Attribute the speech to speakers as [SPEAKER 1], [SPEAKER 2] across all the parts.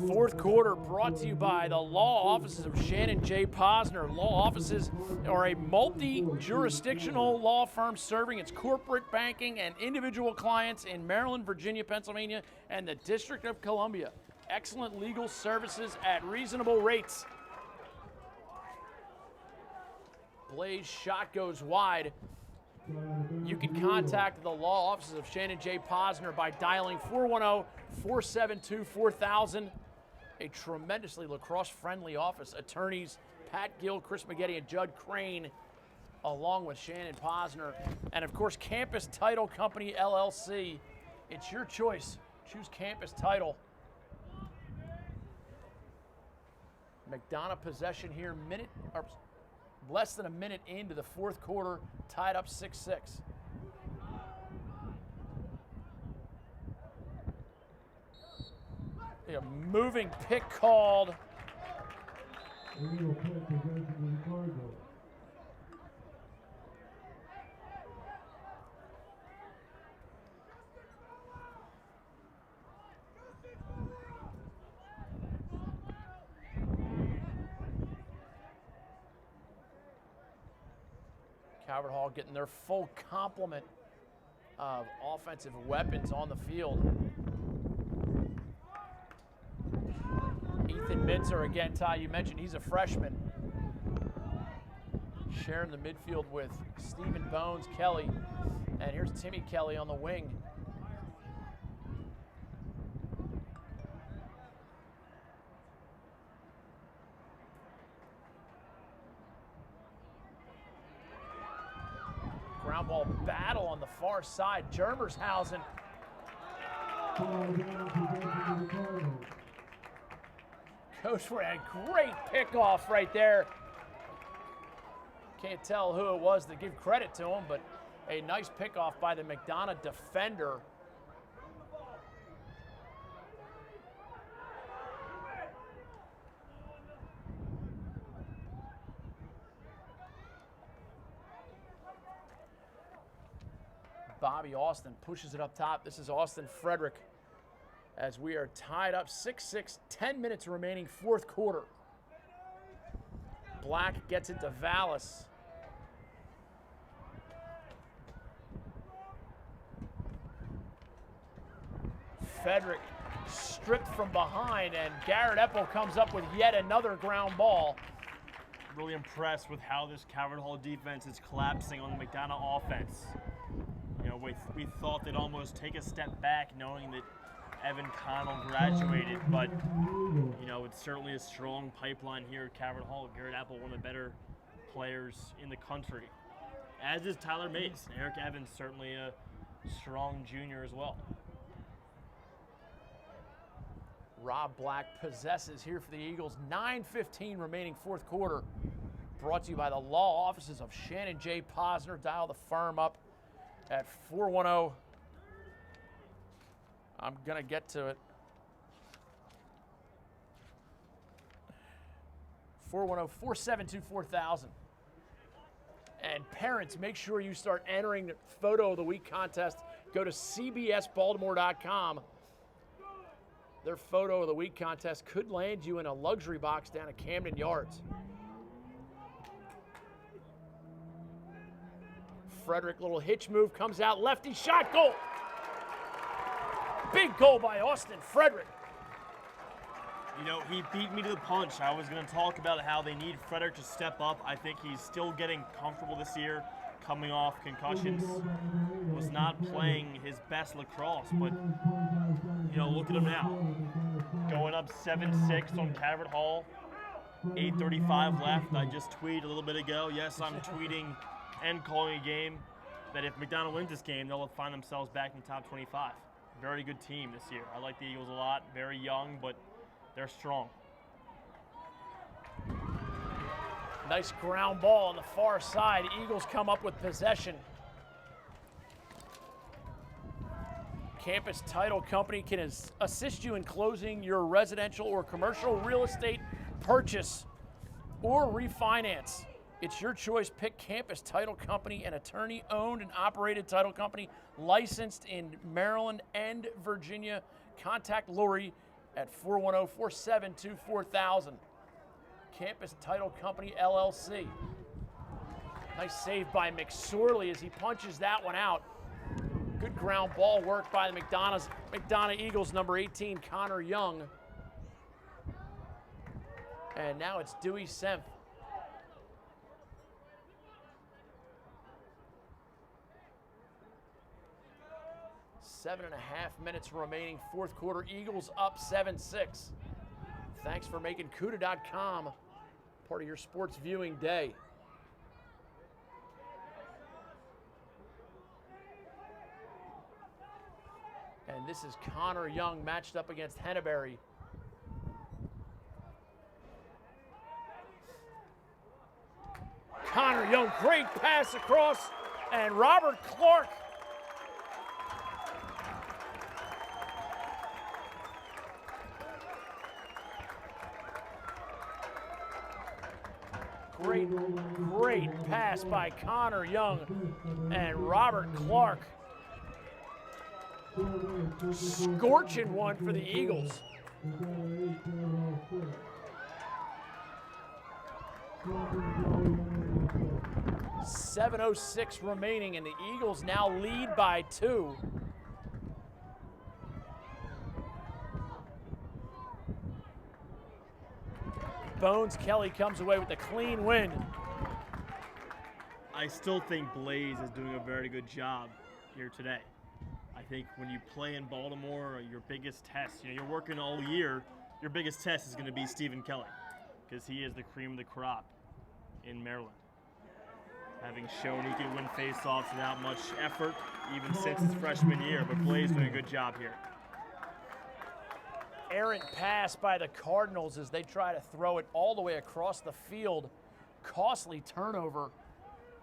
[SPEAKER 1] Fourth quarter brought to you by the law offices of Shannon J. Posner. Law offices are a multi-jurisdictional law firm serving its corporate banking and individual clients in Maryland, Virginia, Pennsylvania, and the District of Columbia. Excellent legal services at reasonable rates. Blaze shot goes wide. You can contact the law offices of Shannon J. Posner by dialing 410-472-4000. A tremendously lacrosse-friendly office. Attorneys Pat Gill, Chris McGetty, and Judd Crane, along with Shannon Posner. And, of course, Campus Title Company, LLC. It's your choice. Choose Campus Title. McDonogh possession here, less than a minute into the fourth quarter, tied up 6-6. A moving pick called. Calvert Hall getting their full complement of offensive weapons on the field. Ethan Minzer again, Ty, you mentioned he's a freshman. Sharing the midfield with Stephen Bones Kelly. And here's Timmy Kelly on the wing. Ground ball battle on the far side. Germershausen. Coach ran a great pickoff right there. Can't tell who it was to give credit to him, but a nice pickoff by the McDonogh defender. Bobby Austin pushes it up top. This is Austin Frederick as we are tied up 6-6, 10 minutes remaining, fourth quarter. Black gets it to Vallis. Frederick stripped from behind, and Garrett Epple comes up with yet another ground ball.
[SPEAKER 2] Really impressed with how this Calvert Hall defense is collapsing on the McDonogh offense. You know, we thought they'd almost take a step back knowing that Evan Connell graduated, but, you know, it's certainly a strong pipeline here at Calvert Hall. Garrett Epple, one of the better players in the country, as is Tyler Mace. Eric Evans, certainly a strong junior as well.
[SPEAKER 1] Rob Black possesses here for the Eagles. 9:15 remaining, fourth quarter. Brought to you by the law offices of Shannon J. Posner. Dial the firm up at 410. I'm going to get to it. 410-472-4000. And parents, make sure you start entering the Photo of the Week contest. Go to cbsbaltimore.com. Their Photo of the Week contest could land you in a luxury box down at Camden Yards. Frederick, little hitch move, comes out, lefty shot, goal. Big goal by Austin Frederick.
[SPEAKER 2] You know, he beat me to the punch. I was going to talk about how they need Frederick to step up. I think he's still getting comfortable this year, coming off concussions. Was not playing his best lacrosse, but, you know, look at him now. Going up 7-6 on Calvert Hall. 8:35 left. I just tweeted a little bit ago. Yes, I'm tweeting and calling a game that if McDonogh wins this game, they'll find themselves back in the top 25. Very good team this year. I like the Eagles a lot. Very young, but they're strong.
[SPEAKER 1] Nice ground ball on the far side. Eagles come up with possession. Campus Title Company can assist you in closing your residential or commercial real estate purchase or refinance. It's your choice. Pick Campus Title Company, an attorney-owned and operated title company licensed in Maryland and Virginia. Contact Lori at 410-472-4000. Campus Title Company, LLC. Nice save by McSorley as he punches that one out. Good ground ball work by the McDonogh Eagles, number 18, Connor Young. And now it's Dewey Semp. Seven and a half minutes remaining, fourth quarter. Eagles up 7-6. Thanks for making CUDA.com part of your sports viewing day. And this is Connor Young matched up against Henneberry. Connor Young, great pass across, and Robert Clark. Great pass by Connor Young and Robert Clark. Scorching one for the Eagles. .706 remaining, and the Eagles now lead by 2. Bones Kelly comes away with a clean win.
[SPEAKER 2] I still think Blaze is doing a very good job here today. I think when you play in Baltimore, your biggest test, you're working all year, your biggest test is going to be Stephen Kelly, because he is the cream of the crop in Maryland. Having shown he can win faceoffs without much effort, even since his freshman year, but Blaze doing a good job here.
[SPEAKER 1] Errant pass by the Cardinals as they try to throw it all the way across the field. Costly turnover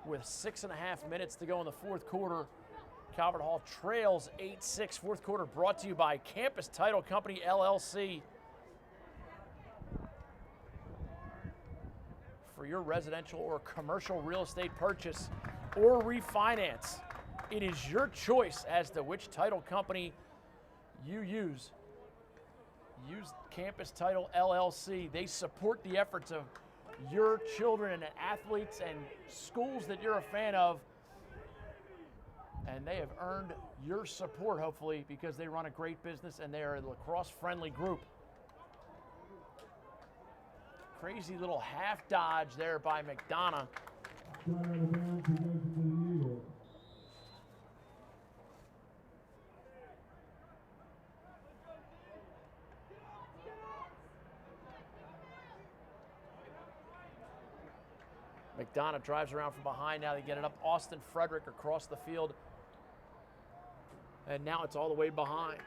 [SPEAKER 1] with 6.5 minutes to go in the fourth quarter. Calvert Hall trails 8-6. Fourth quarter brought to you by Campus Title Company, LLC. For your residential or commercial real estate purchase or refinance, it is your choice as to which title company you use. Use Campus Title LLC. They support the efforts of your children and athletes and schools that you're a fan of. And they have earned your support, hopefully, because they run a great business and they are a lacrosse-friendly group. Crazy little half dodge there by McDonogh. McDonogh drives around from behind. Now they get it up. Austin Frederick across the field. And now it's all the way behind.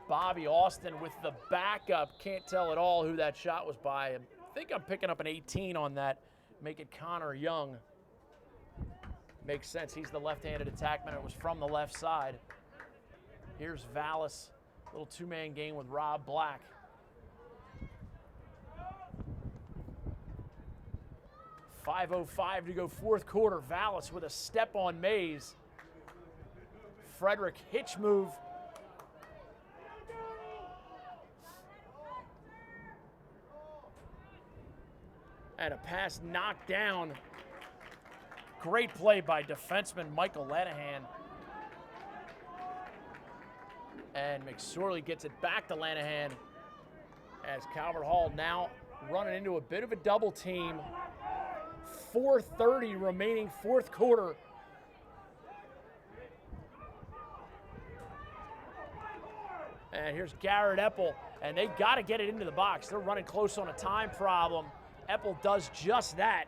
[SPEAKER 1] Bobby Austin with the backup. Can't tell at all who that shot was by. I think I'm picking up an 18 on that. Make it Connor Young. Makes sense. He's the left-handed attackman. It was from the left side. Here's Vallis. Little two-man game with Rob Black. .505 to go fourth quarter. Vallis with a step on Mays. Frederick hitch move. And a pass knocked down. Great play by defenseman Michael Lanahan. And McSorley gets it back to Lanahan as Calvert Hall now running into a bit of a double team. 4:30 remaining fourth quarter. And here's Garrett Epple, and they got to get it into the box. They're running close on a time problem. Epple does just that.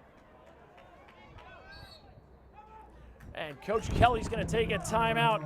[SPEAKER 1] And Coach Kelly's going to take a timeout.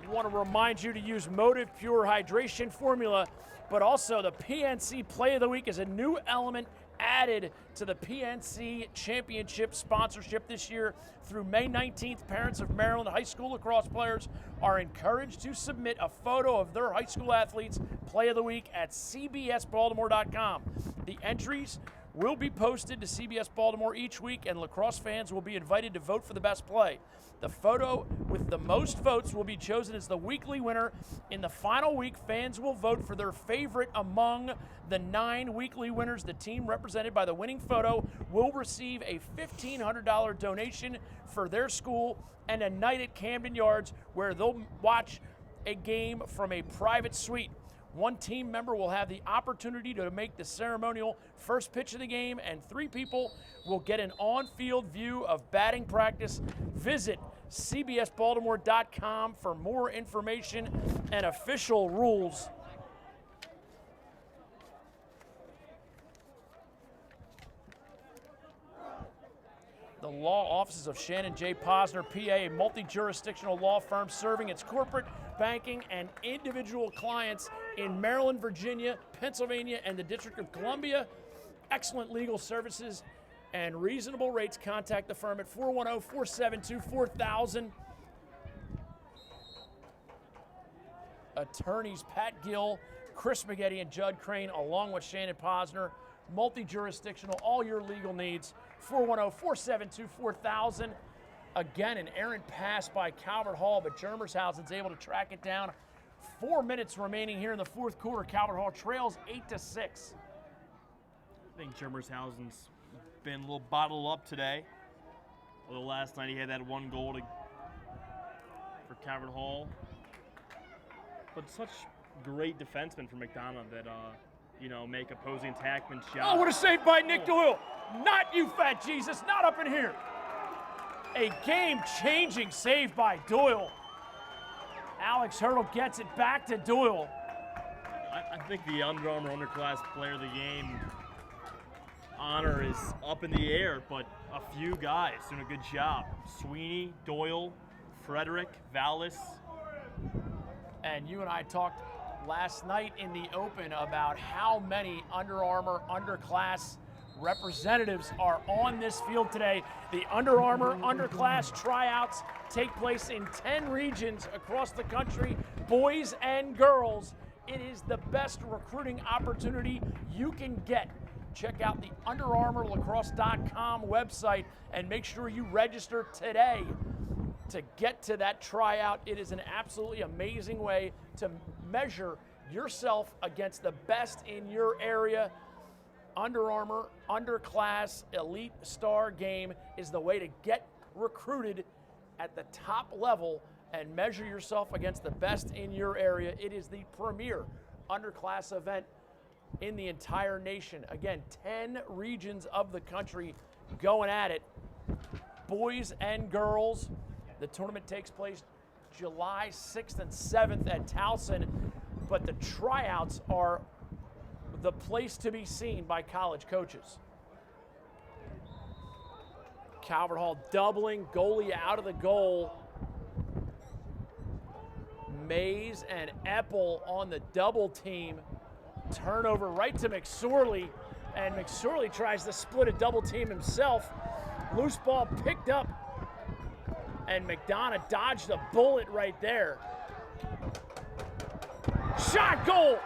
[SPEAKER 1] We want to remind you to use Motive Pure Hydration Formula, but also the PNC Play of the Week is a new element added to the PNC Championship sponsorship this year. Through May 19th, parents of Maryland high school lacrosse players are encouraged to submit a photo of their high school athletes' Play of the Week at cbsbaltimore.com. The entries will be posted to CBS Baltimore each week, and lacrosse fans will be invited to vote for the best play. The photo with the most votes will be chosen as the weekly winner. In the final week, fans will vote for their favorite among the 9 weekly winners. The team represented by the winning photo will receive a $1,500 donation for their school and a night at Camden Yards where they'll watch a game from a private suite. One team member will have the opportunity to make the ceremonial first pitch of the game, and 3 people will get an on-field view of batting practice. Visit cbsbaltimore.com for more information and official rules. The law offices of Shannon J. Posner, PA, a multi-jurisdictional law firm serving its corporate, banking, and individual clients in Maryland, Virginia, Pennsylvania, and the District of Columbia. Excellent legal services and reasonable rates. Contact the firm at 410-472-4000. Attorneys Pat Gill, Chris Maggette, and Judd Crane, along with Shannon Posner. Multi-jurisdictional, all your legal needs. 410-472-4000. Again, an errant pass by Calvert Hall, but Germershausen's able to track it down. 4 minutes remaining here in the fourth quarter. Calvert Hall trails 8-6.
[SPEAKER 2] I think Germershausen's been a little bottled up today. Although last night he had that 1 goal for Calvert Hall. But such great defensemen for McDonogh that make opposing attackmen shots.
[SPEAKER 1] Oh, what a save by Nick Doyle. Not you, fat Jesus, not up in here. A game-changing save by Doyle. Alex Hurdle gets it back to Doyle.
[SPEAKER 2] I think the Under Armour Underclass Player of the Game honor is up in the air, but a few guys doing a good job. Sweeney, Doyle, Frederick, Vallis.
[SPEAKER 1] And you and I talked last night in the Open about how many Under Armour Underclass representatives are on this field today. The Under Armour Underclass tryouts take place in 10 regions across the country, boys and girls. It is the best recruiting opportunity you can get. Check out the UnderArmourLacrosse.com website and make sure you register today to get to that tryout. It is an absolutely amazing way to measure yourself against the best in your area. Under Armour Underclass Elite Star Game is the way to get recruited at the top level and measure yourself against the best in your area. It is the premier underclass event in the entire nation. Again, 10 regions of the country going at it. Boys and girls. The tournament takes place July 6th and 7th at Towson, but the tryouts are the place to be seen by college coaches. Calvert Hall doubling, goalie out of the goal. Mays and Eppel on the double team. Turnover right to McSorley, and McSorley tries to split a double team himself. Loose ball picked up, and McDonogh dodged a bullet right there. Shot, goal!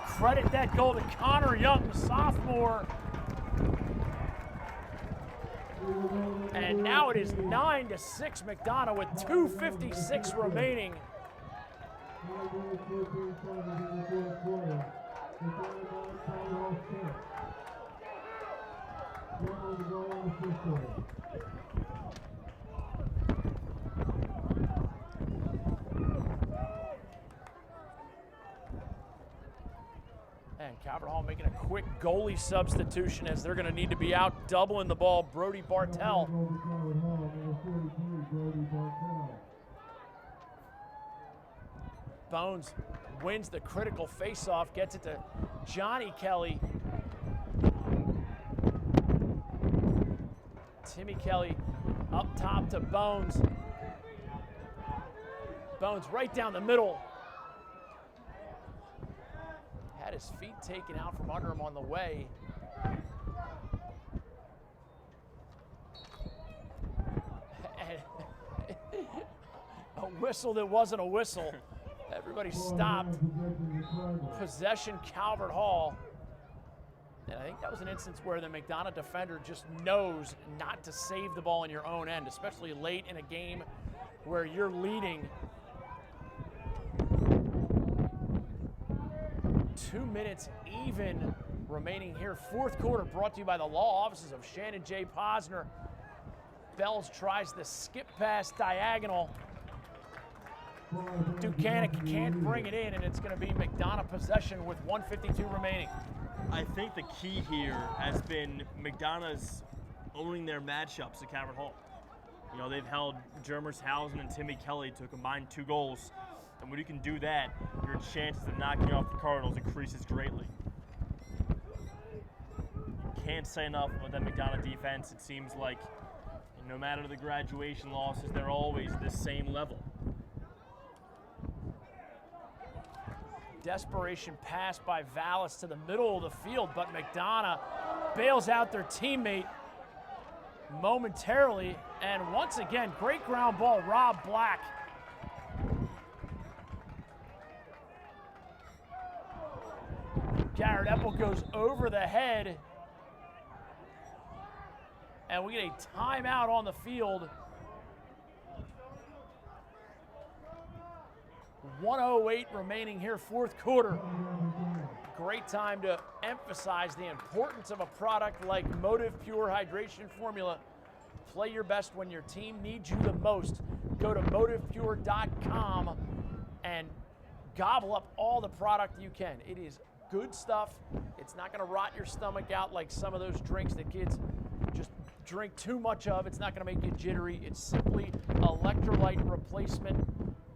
[SPEAKER 1] Credit that goal to Connor Young, the sophomore. And now it is 9-6 McDonogh with 2:56 remaining. And Calvert Hall making a quick goalie substitution as they're going to need to be out doubling the ball. Brody Bartell. Bones wins the critical faceoff, gets it to Johnny Kelly. Timmy Kelly up top to Bones. Bones right down the middle. Had his feet taken out from under him on the way. And a whistle that wasn't a whistle Everybody stopped. Possession, Calvert Hall. And I think that was an instance where the McDonogh defender just knows not to save the ball in your own end, especially late in a game where you're leading. 2 minutes even remaining here. Fourth quarter brought to you by the law offices of Shannon J. Posner. Bells tries the skip pass diagonal. Ducanic can't bring it in, and it's going to be McDonogh possession with 1:52 remaining.
[SPEAKER 2] I think the key here has been McDonogh's owning their matchups at Calvert Hall. You know, they've held Jermershausen and Timmy Kelly to a combined 2 goals. And when you can do that, your chances of knocking off the Cardinals increases greatly. You can't say enough about that McDonogh defense. It seems like no matter the graduation losses, they're always the same level.
[SPEAKER 1] Desperation pass by Vallis to the middle of the field, but McDonogh bails out their teammate momentarily. And once again, great ground ball, Rob Black. Garrett Epple goes over the head. And we get a timeout on the field. 1:08 remaining here, fourth quarter. Great time to emphasize the importance of a product like Motive Pure Hydration Formula. Play your best when your team needs you the most. Go to motivepure.com and gobble up all the product you can. It is good stuff. It's not going to rot your stomach out like some of those drinks that kids just drink too much of. It's not going to make you jittery. It's simply electrolyte replacement,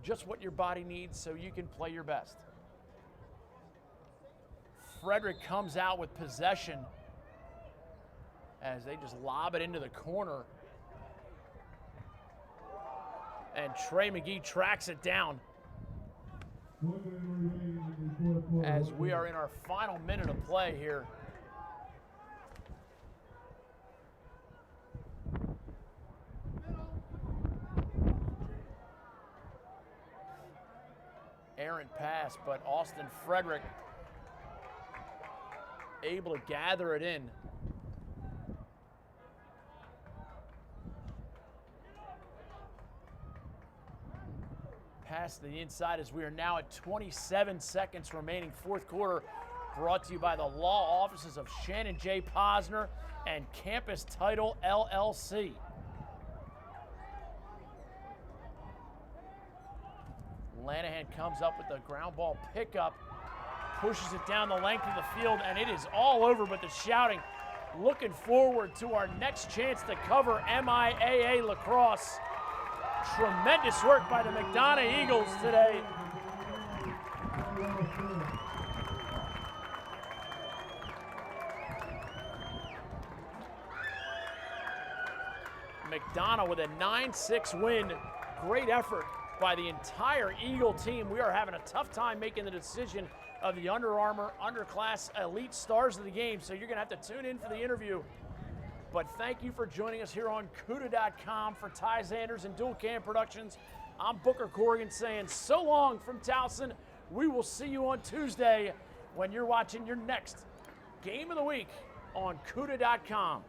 [SPEAKER 1] just what your body needs so you can play your best. Frederick comes out with possession as they just lob it into the corner. And Trey McGee tracks it down. As we are in our final minute of play here. Errant pass, but Austin Frederick able to gather it in. Pass to the inside as we are now at 27 seconds remaining, fourth quarter, brought to you by the law offices of Shannon J. Posner and Campus Title LLC. Lanahan comes up with the ground ball pickup, pushes it down the length of the field, and it is all over but the shouting. Looking forward to our next chance to cover MIAA lacrosse. Tremendous work by the McDonogh Eagles today. McDonogh with a 9-6 win. Great effort by the entire Eagle team. We are having a tough time making the decision of the Under Armour Underclass Elite Stars of the game, so you're going to have to tune in for the interview. But thank you for joining us here on CUDA.com for Ty Zanders and Dual Cam Productions. I'm Booker Corrigan saying so long from Towson. We will see you on Tuesday when you're watching your next game of the week on CUDA.com.